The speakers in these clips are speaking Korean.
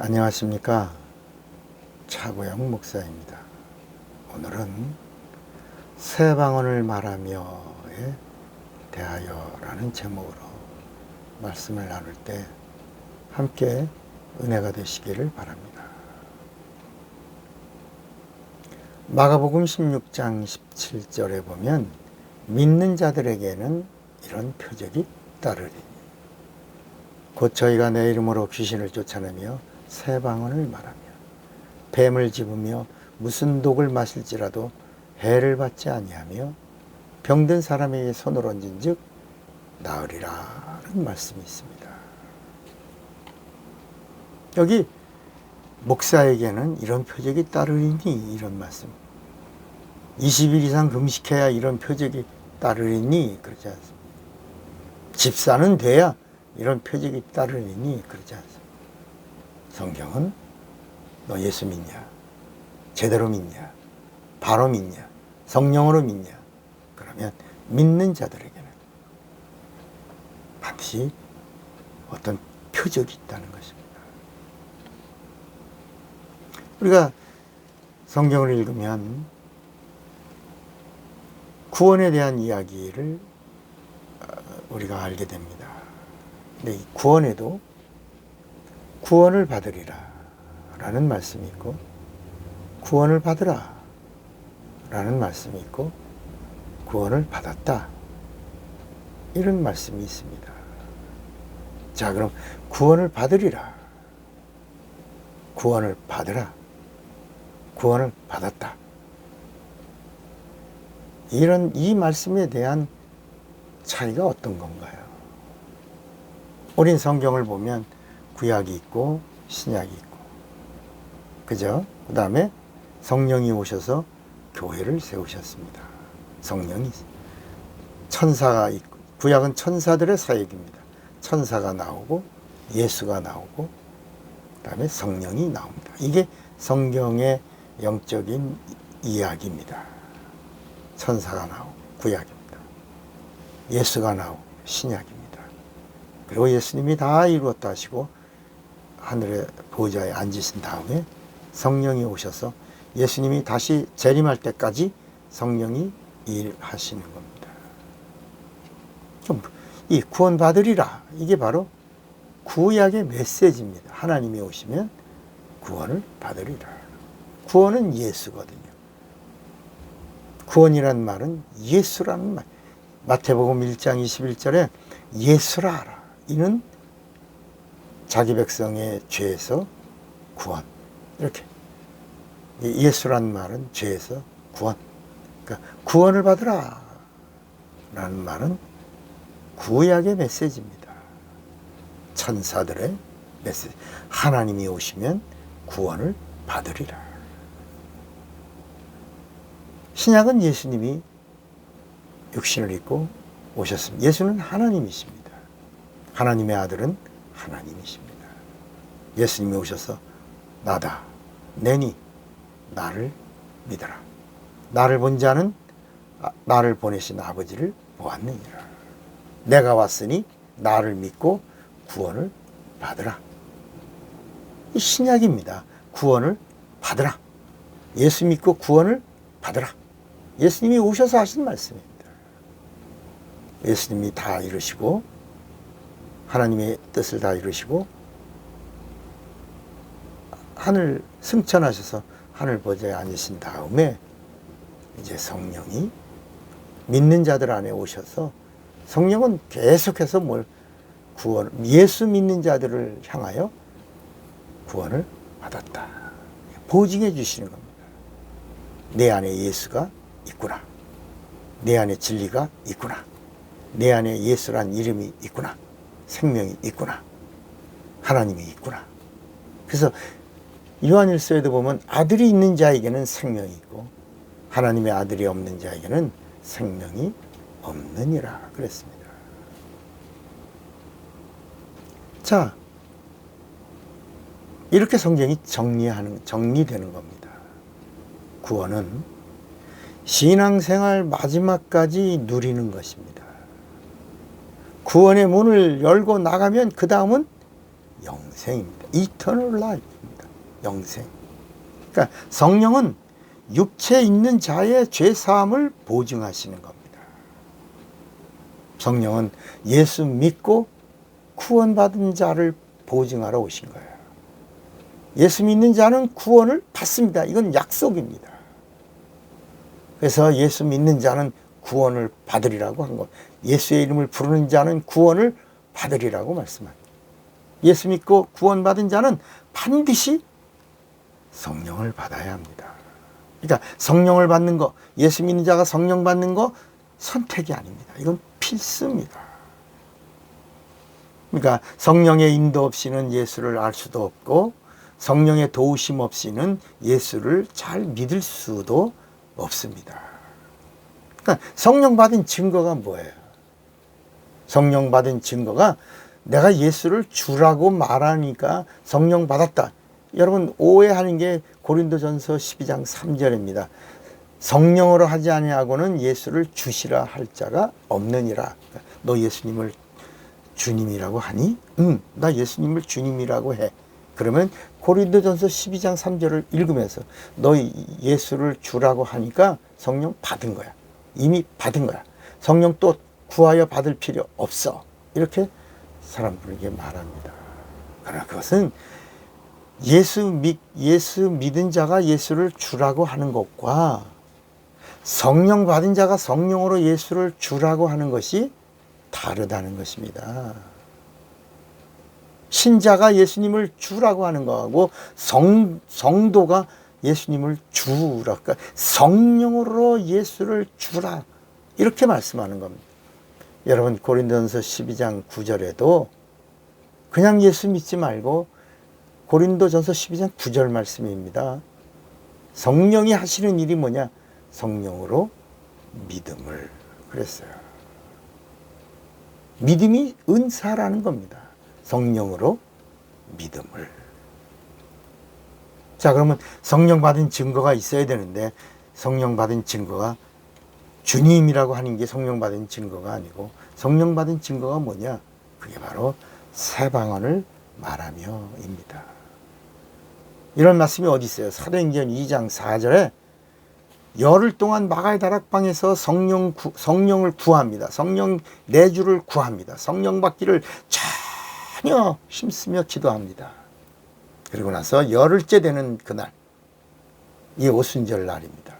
안녕하십니까. 차고영 목사입니다. 오늘은 새 방언을 말하며에 대하여라는 제목으로 말씀을 나눌 때 함께 은혜가 되시기를 바랍니다. 마가복음 16장 17절에 보면 믿는 자들에게는 이런 표적이 따르리니 곧 저희가 내 이름으로 귀신을 쫓아내며 새 방언을 말하며 뱀을 집으며 무슨 독을 마실지라도 해를 받지 아니하며 병든 사람에게 손을 얹은 즉 나으리라는 말씀이 있습니다. 여기 목사에게는 이런 표적이 따르리니 이런 말씀, 20일 이상 금식해야 이런 표적이 따르리니 그러지 않습니다. 집사는 돼야 이런 표적이 따르리니 그러지 않습니다. 성경은 너 예수 믿냐? 제대로 믿냐? 바로 믿냐? 성령으로 믿냐? 그러면 믿는 자들에게는 반드시 어떤 표적이 있다는 것입니다. 우리가 성경을 읽으면 구원에 대한 이야기를 우리가 알게 됩니다. 근데 이 구원에도 구원을 받으리라 라는 말씀이 있고 구원을 받으라 라는 말씀이 있고 구원을 받았다 이런 말씀이 있습니다. 자, 그럼 구원을 받으리라, 구원을 받으라, 구원을 받았다, 이 말씀에 대한 차이가 어떤 건가요? 우린 성경을 보면 구약이 있고 신약이 있고, 그죠? 그 다음에 성령이 오셔서 교회를 세우셨습니다. 성령이, 천사가 있고, 구약은 천사들의 사역입니다. 천사가 나오고 예수가 나오고 그 다음에 성령이 나옵니다. 이게 성경의 영적인 이야기입니다. 천사가 나오고 구약입니다. 예수가 나오고 신약입니다. 그리고 예수님이 다 이루었다 하시고 하늘의 보좌에 앉으신 다음에 성령이 오셔서 예수님이 다시 재림할 때까지 성령이 일하시는 겁니다. 이 구원받으리라, 이게 바로 구약의 메시지입니다. 하나님이 오시면 구원을 받으리라. 구원은 예수거든요. 구원이란 말은 예수라는 말. 마태복음 1장 21절에 예수라 하라. 이는 자기 백성의 죄에서 구원. 이렇게. 예수란 말은 죄에서 구원. 그러니까 구원을 받으라 라는 말은 구약의 메시지입니다. 천사들의 메시지. 하나님이 오시면 구원을 받으리라. 신약은 예수님이 육신을 입고 오셨습니다. 예수는 하나님이십니다. 하나님의 아들은 하나님이십니다. 예수님이 오셔서 나다, 내니 나를 믿어라. 나를 본 자는 나를 보내신 아버지를 보았느니라. 내가 왔으니 나를 믿고 구원을 받으라. 이 신약입니다. 구원을 받으라. 예수 믿고 구원을 받으라. 예수님이 오셔서 하신 말씀입니다. 예수님이 다 이루시고 하나님의 뜻을 다 이루시고 하늘 승천하셔서 하늘 보좌에 앉으신 다음에 이제 성령이 믿는 자들 안에 오셔서, 성령은 계속해서 예수 믿는 자들을 향하여 구원을 받았다, 보증해 주시는 겁니다. 내 안에 예수가 있구나, 내 안에 진리가 있구나, 내 안에 예수란 이름이 있구나, 생명이 있구나, 하나님이 있구나. 그래서 요한일서에도 보면 아들이 있는 자에게는 생명이 있고 하나님의 아들이 없는 자에게는 생명이 없느니라 그랬습니다. 자, 이렇게 성경이 정리되는 겁니다. 구원은 신앙생활 마지막까지 누리는 것입니다. 구원의 문을 열고 나가면 그 다음은 영생입니다. Eternal Life입니다. 영생. 그러니까 성령은 육체에 있는 자의 죄사함을 보증하시는 겁니다. 성령은 예수 믿고 구원받은 자를 보증하러 오신 거예요. 예수 믿는 자는 구원을 받습니다. 이건 약속입니다. 그래서 예수 믿는 자는 구원을 받으리라고 한 것. 예수의 이름을 부르는 자는 구원을 받으리라고 말씀합니다. 예수 믿고 구원받은 자는 반드시 성령을 받아야 합니다. 그러니까 성령을 받는 거, 예수 믿는 자가 성령 받는 거 선택이 아닙니다. 이건 필수입니다. 그러니까 성령의 인도 없이는 예수를 알 수도 없고 성령의 도우심 없이는 예수를 잘 믿을 수도 없습니다. 그러니까 성령 받은 증거가 뭐예요? 성령 받은 증거가 내가 예수를 주라고 말하니까 성령 받았다. 여러분 오해하는 게 고린도전서 12장 3절입니다. 성령으로 하지 아니하고는 예수를 주시라 할 자가 없느니라. 너 예수님을 주님이라고 하니? 응, 나 예수님을 주님이라고 해. 그러면 고린도전서 12장 3절을 읽으면서 너 예수를 주라고 하니까 성령 받은 거야. 이미 받은 거야. 성령 또 구하여 받을 필요 없어. 이렇게 사람들에게 말합니다. 그러나 그것은 예수 믿은 자가 예수를 주라고 하는 것과 성령 받은 자가 성령으로 예수를 주라고 하는 것이 다르다는 것입니다. 신자가 예수님을 주라고 하는 거하고 성도가 예수님을 주라, 그러니까 성령으로 예수를 주라 이렇게 말씀하는 겁니다. 여러분 고린도전서 12장 9절에도 그냥 예수 믿지 말고 고린도전서 12장 9절 말씀입니다. 성령이 하시는 일이 뭐냐? 성령으로 믿음을 그랬어요. 믿음이 은사라는 겁니다. 성령으로 믿음을. 자, 그러면 성령 받은 증거가 있어야 되는데 성령 받은 증거가 주님이라고 하는 게 성령 받은 증거가 아니고 성령 받은 증거가 뭐냐? 그게 바로 새 방언을 말하며입니다. 이런 말씀이 어디 있어요? 사도행전 2장 4절에 열흘 동안 마가의 다락방에서 성령을 구합니다. 성령 내주를 구합니다. 성령 받기를 전혀 힘쓰며 기도합니다. 그리고 나서 열흘째 되는 그날, 이 오순절 날입니다.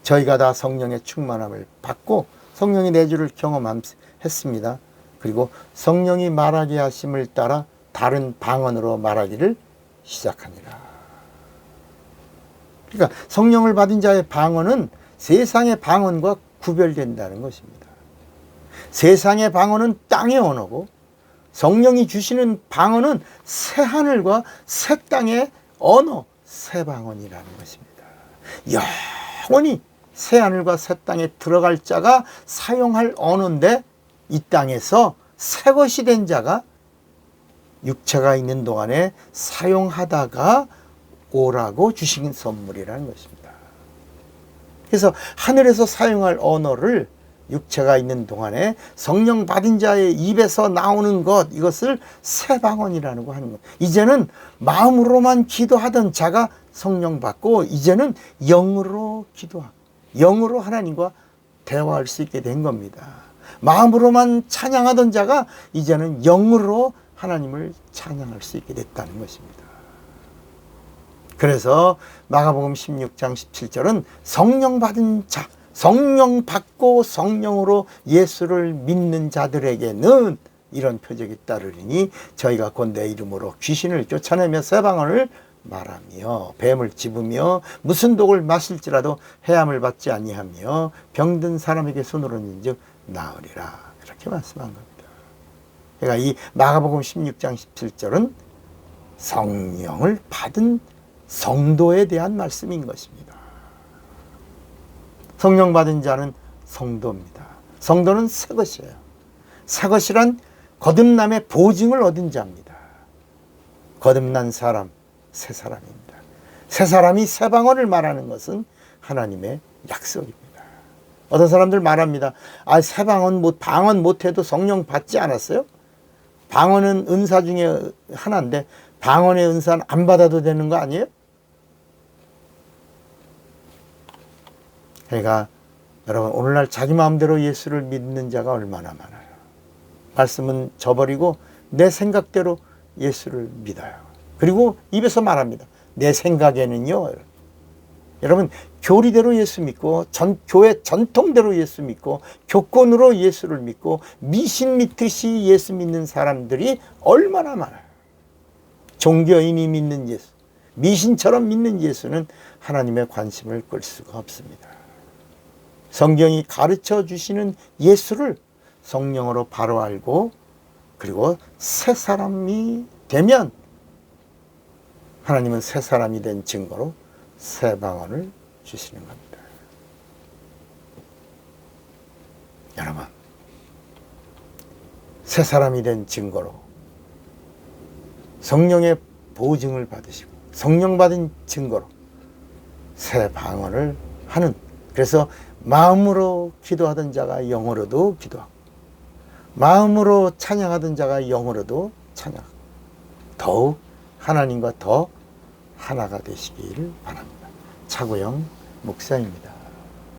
저희가 다 성령의 충만함을 받고 성령의 내주를 경험했습니다. 그리고 성령이 말하게 하심을 따라 다른 방언으로 말하기를 시작하니라. 그러니까 성령을 받은 자의 방언은 세상의 방언과 구별된다는 것입니다. 세상의 방언은 땅의 언어고 성령이 주시는 방언은 새 하늘과 새 땅의 언어, 새 방언이라는 것입니다. 영원히 새 하늘과 새 땅에 들어갈 자가 사용할 언어인데 이 땅에서 새 것이 된 자가 육체가 있는 동안에 사용하다가 오라고 주신 선물이라는 것입니다. 그래서 하늘에서 사용할 언어를 육체가 있는 동안에 성령 받은 자의 입에서 나오는 것, 이것을 새 방언이라고 하는 것. 이제는 마음으로만 기도하던 자가 성령 받고 이제는 영으로 기도하고 영으로 하나님과 대화할 수 있게 된 겁니다. 마음으로만 찬양하던 자가 이제는 영으로 하나님을 찬양할 수 있게 됐다는 것입니다. 그래서 마가복음 16장 17절은 성령 받은 자, 성령 받고 성령으로 예수를 믿는 자들에게는 이런 표적이 따르리니 저희가 곧 내 이름으로 귀신을 쫓아내며 새 방언을 말하며 뱀을 집으며 무슨 독을 마실지라도 해함을 받지 아니하며 병든 사람에게 손을 얹은즉 나으리라. 이렇게 말씀한 겁니다. 그러니까 이 마가복음 16장 17절은 성령을 받은 성도에 대한 말씀인 것입니다. 성령 받은 자는 성도입니다. 성도는 새 것이에요. 새 것이란 거듭남의 보증을 얻은 자입니다. 거듭난 사람, 새 사람입니다. 새 사람이 새 방언을 말하는 것은 하나님의 약속입니다. 어떤 사람들 말합니다. 새 방언 못해도 성령 받지 않았어요? 방언은 은사 중에 하나인데 방언의 은사는 안 받아도 되는 거 아니에요? 그러니까 여러분 오늘날 자기 마음대로 예수를 믿는 자가 얼마나 많아요. 말씀은 저버리고 내 생각대로 예수를 믿어요. 그리고 입에서 말합니다. 내 생각에는요. 여러분 교리대로 예수 믿고 교회 전통대로 예수 믿고 교권으로 예수를 믿고 미신 믿듯이 예수 믿는 사람들이 얼마나 많아요. 종교인이 믿는 예수, 미신처럼 믿는 예수는 하나님의 관심을 끌 수가 없습니다. 성경이 가르쳐 주시는 예수를 성령으로 바로 알고 그리고 새 사람이 되면 하나님은 새 사람이 된 증거로 새 방언을 주시는 겁니다. 여러분, 새 사람이 된 증거로 성령의 보증을 받으시고 성령 받은 증거로 새 방언을 하는, 그래서 마음으로 기도하던 자가 영어로도 기도하고 마음으로 찬양하던 자가 영어로도 찬양하고 더욱 하나님과 더 하나가 되시기를 바랍니다. 차고영 목사입니다.